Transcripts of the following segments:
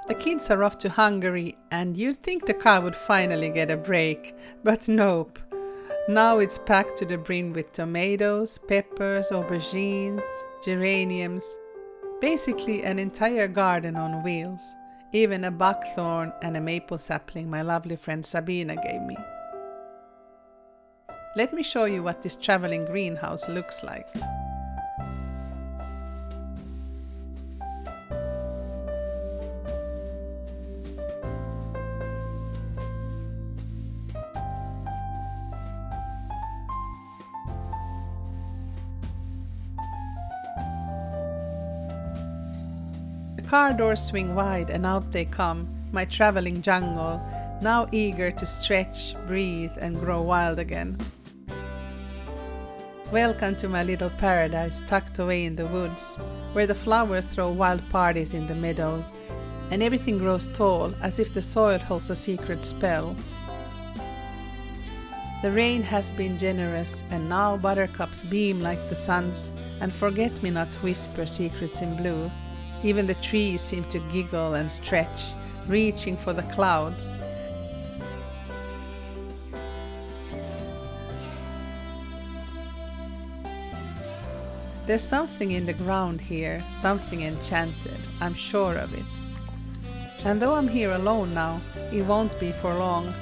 The kids are off to Hungary and you'd think the car would finally get a break, but nope. Now it's packed to the brim with tomatoes, peppers, aubergines, geraniums. Basically an entire garden on wheels. Even a buckthorn and a maple sapling my lovely friend Sabina gave me. Let me show you what this traveling greenhouse looks like. The car doors swing wide and out they come, my traveling jungle, now eager to stretch, breathe and grow wild again. Welcome to my little paradise tucked away in the woods, where the flowers throw wild parties in the meadows, and everything grows tall as if the soil holds a secret spell. The rain has been generous, and now buttercups beam like the suns, and forget-me-nots whisper secrets in blue. Even the trees seem to giggle and stretch, reaching for the clouds. There's something in the ground here, something enchanted, I'm sure of it. And though I'm here alone now, it won't be for long.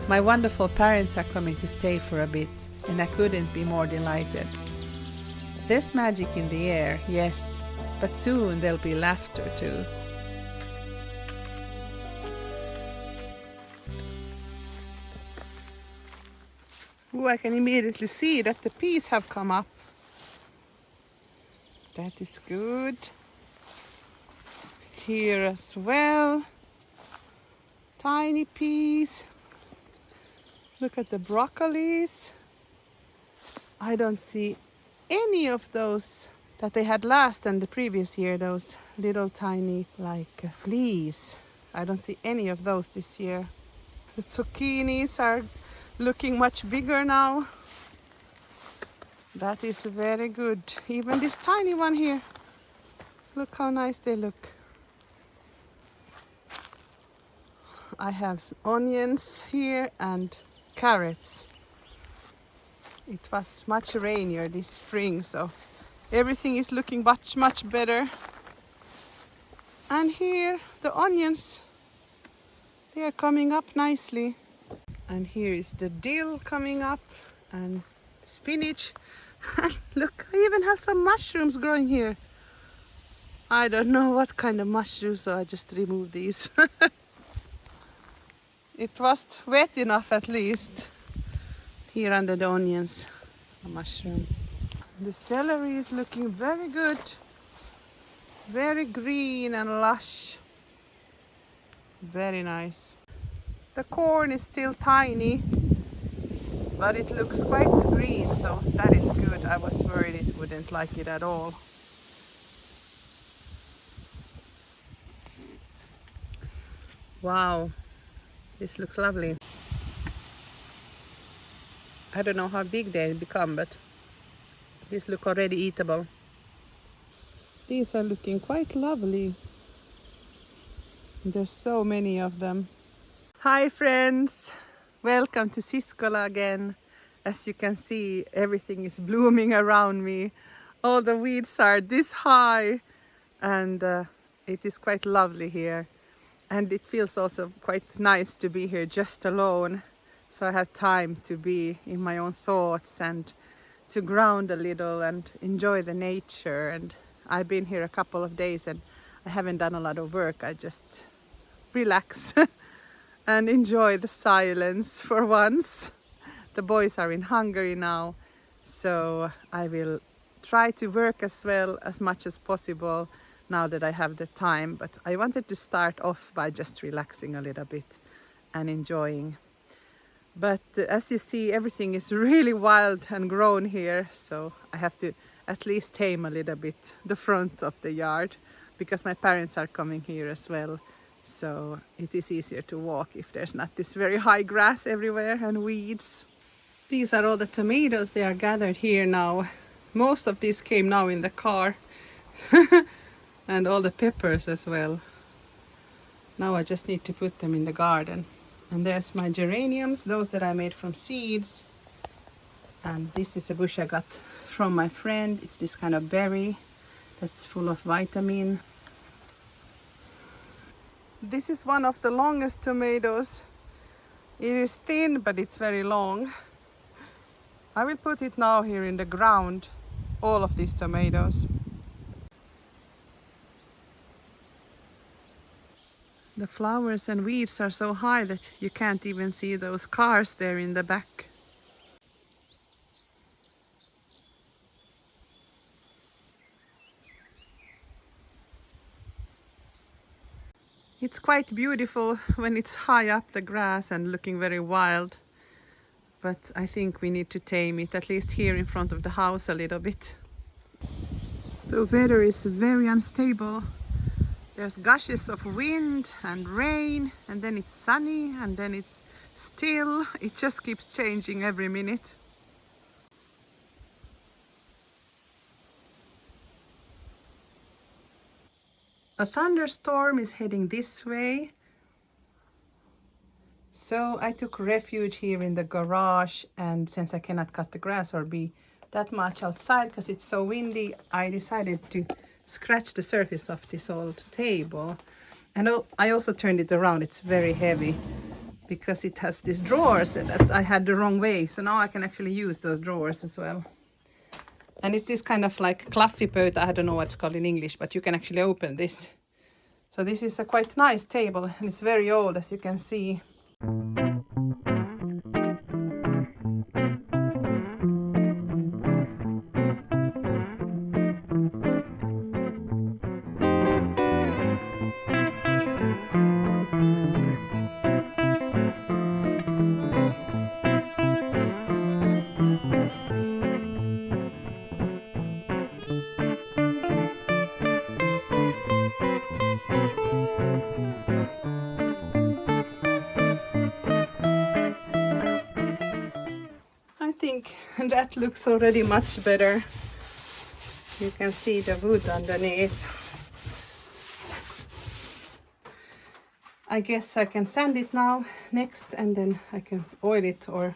My wonderful parents are coming to stay for a bit, and I couldn't be more delighted. There's magic in the air, yes, but soon there'll be laughter too. Ooh, I can immediately see that the peas have come up. That is good. Here as well. Tiny peas. Look at the broccolis. I don't see any of those that they had last and the previous year, those little tiny like fleas. I don't see any of those this year. The zucchinis are looking much bigger now. That is very good. Even this tiny one here. Look how nice they look. I have onions here and carrots. It was much rainier this spring, so everything is looking much better. And here the onions, they are coming up nicely. And here is the dill coming up and spinach. Look, I even have some mushrooms growing here. I don't know what kind of mushrooms, so I just removed these. It was wet enough at least. Here under the onions, a mushroom. The celery is looking very good. Very green and lush. Very nice. The corn is still tiny, but it looks quite green, so that is good. I was worried it wouldn't like it at all. Wow, this looks lovely. I don't know how big they become, but these look already eatable. These are looking quite lovely. There's so many of them. Hi friends! Welcome to Siskola again. As you can see, everything is blooming around me. All the weeds are this high, and it is quite lovely here. And it feels also quite nice to be here just alone. So I have time to be in my own thoughts and to ground a little and enjoy the nature. And I've been here a couple of days and I haven't done a lot of work. I just relax and enjoy the silence for once. The boys are in Hungary now, so I will try to work as well as much as possible now that I have the time. But I wanted to start off by just relaxing a little bit and enjoying. But as you see, everything is really wild and grown here, so I have to at least tame a little bit the front of the yard because my parents are coming here as well. So it is easier to walk if there's not this very high grass everywhere and weeds. These are all the tomatoes, they are gathered here now. Most of these came now in the car. And all the peppers as well. Now I just need to put them in the garden. And there's my geraniums, those that I made from seeds. And this is a bush I got from my friend. It's this kind of berry that's full of vitamin. This is one of the longest tomatoes. It is thin, but it's very long. I will put it now here in the ground, all of these tomatoes. The flowers and weeds are so high that you can't even see those cars there in the back. It's quite beautiful when it's high up the grass and looking very wild. But I think we need to tame it, at least here in front of the house a little bit. The weather is very unstable. There's gushes of wind and rain, and then it's sunny, and then it's still. It just keeps changing every minute. A thunderstorm is heading this way. So I took refuge here in the garage, and since I cannot cut the grass or be that much outside because it's so windy, I decided to scratch the surface of this old table. And I also turned it around. It's very heavy because it has these drawers that I had the wrong way. So now I can actually use those drawers as well. And it's this kind of like klaffipöytä. I don't know what it's called in English, but you can actually open this. So this is a quite nice table, and it's very old, as you can see. I think that looks already much better. You can see the wood underneath. I guess I can sand it now next, and then I can oil it or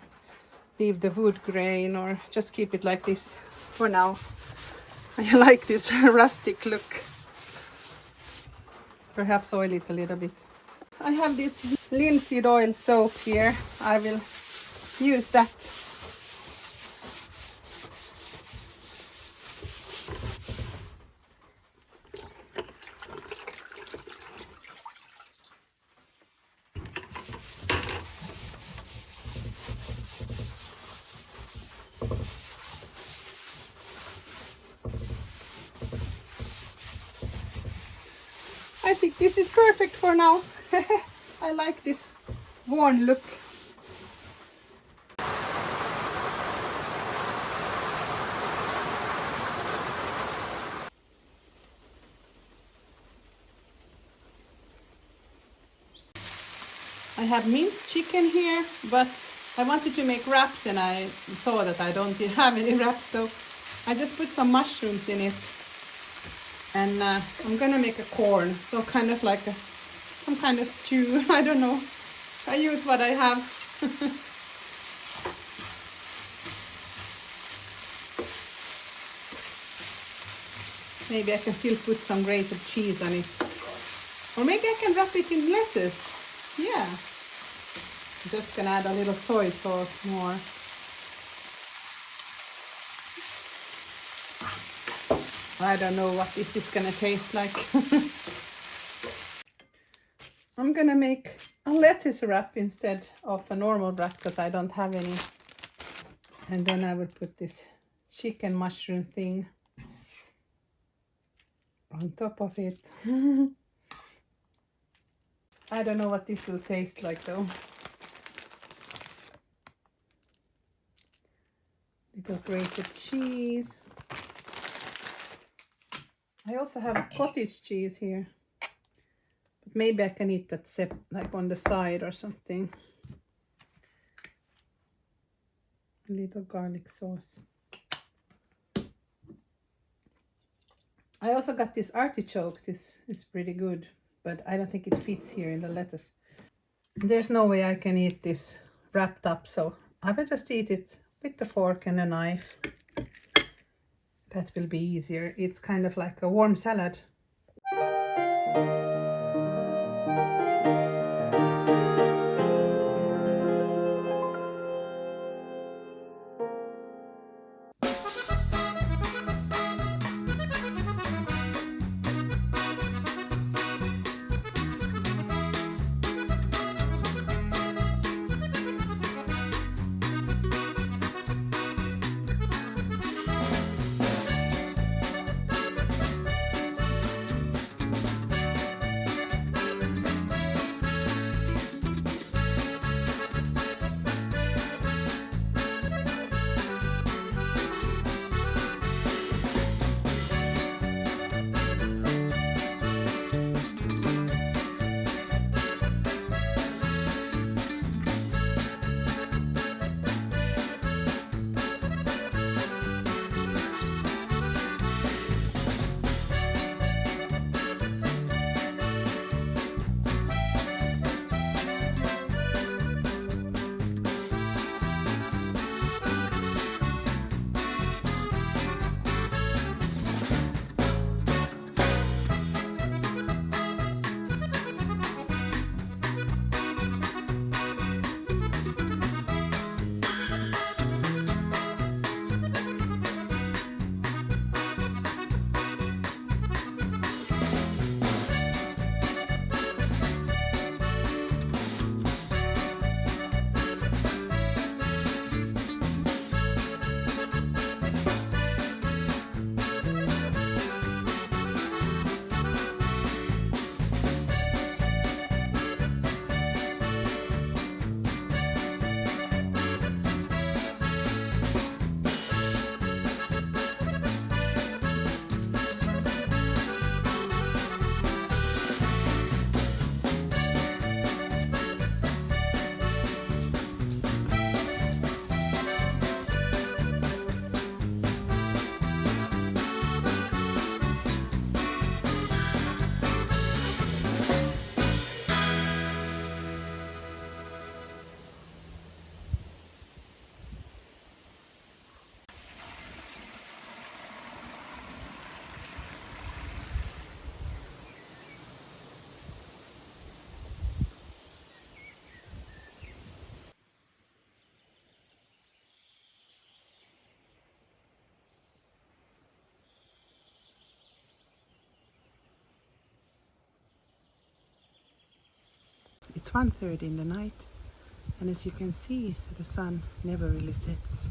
leave the wood grain or just keep it like this for now. I like this rustic look. Perhaps oil it a little bit. I have this linseed oil soap here. I will use that. I think this is perfect for now. I like this worn look. I have minced chicken here, but I wanted to make wraps and I saw that I don't have any wraps, so I just put some mushrooms in it. And I'm gonna make a corn, so kind of like some kind of stew. I don't know. I use what I have. Maybe I can still put some grated cheese on it. Or maybe I can wrap it in lettuce. Yeah. I'm just gonna add a little soy sauce more. I don't know what this is gonna taste like. I'm gonna make a lettuce wrap instead of a normal wrap because I don't have any. And then I will put this chicken mushroom thing on top of it. I don't know what this will taste like though. Little grated cheese. I also have cottage cheese here, but maybe I can eat that like on the side or something. A little garlic sauce. I also got this artichoke. This is pretty good. but I don't think it fits here in the lettuce. There's no way I can eat this wrapped up, so I will just eat it with the fork and a knife. That will be easier. It's kind of like a warm salad. It's 1:30 in the night, and as you can see, the sun never really sets.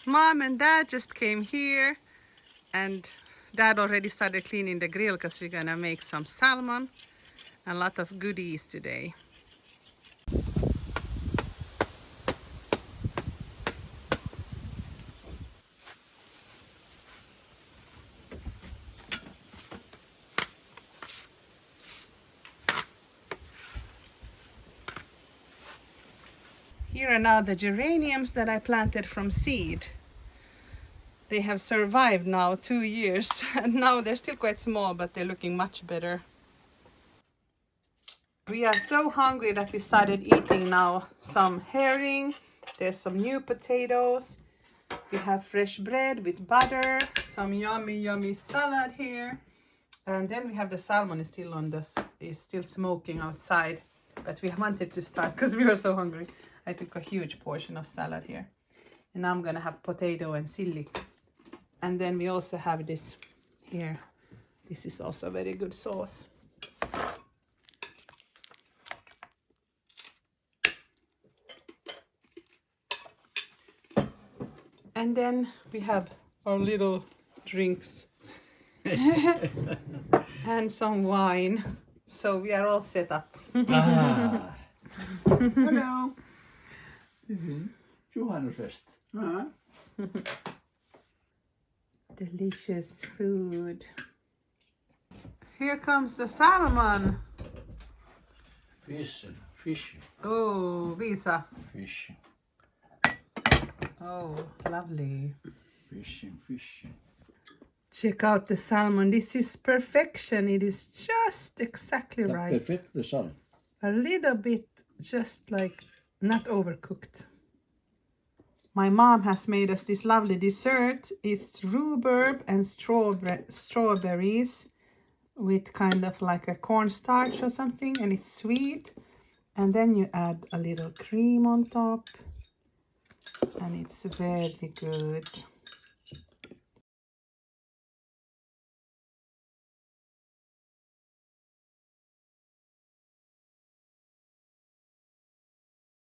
Mom and Dad just came here, and Dad already started cleaning the grill because we're gonna make some salmon and a lot of goodies today. Here are now the geraniums that I planted from seed. They have survived now 2 years, and now they're still quite small, but they're looking much better. We are so hungry that we started eating now some herring. There's some new potatoes. We have fresh bread with butter, some yummy salad here. And then we have the salmon is still smoking outside. But we wanted to start because we were so hungry. I took a huge portion of salad here. And now I'm gonna have potato and chili. And then we also have this here. This is also a very good sauce. And then we have our little drinks and some wine. So we are all set up. Ah. Hello. This is Juhannusfest. Delicious food. Here comes the salmon. Fish. Oh, Visa. Fish. Oh, lovely. Fish. Check out the salmon. This is perfection. It is just exactly right. Perfect the salmon. A little bit just like not overcooked. My mom has made us this lovely dessert. It's rhubarb and strawberries with kind of like a cornstarch or something, and it's sweet. And then you add a little cream on top, and it's very good.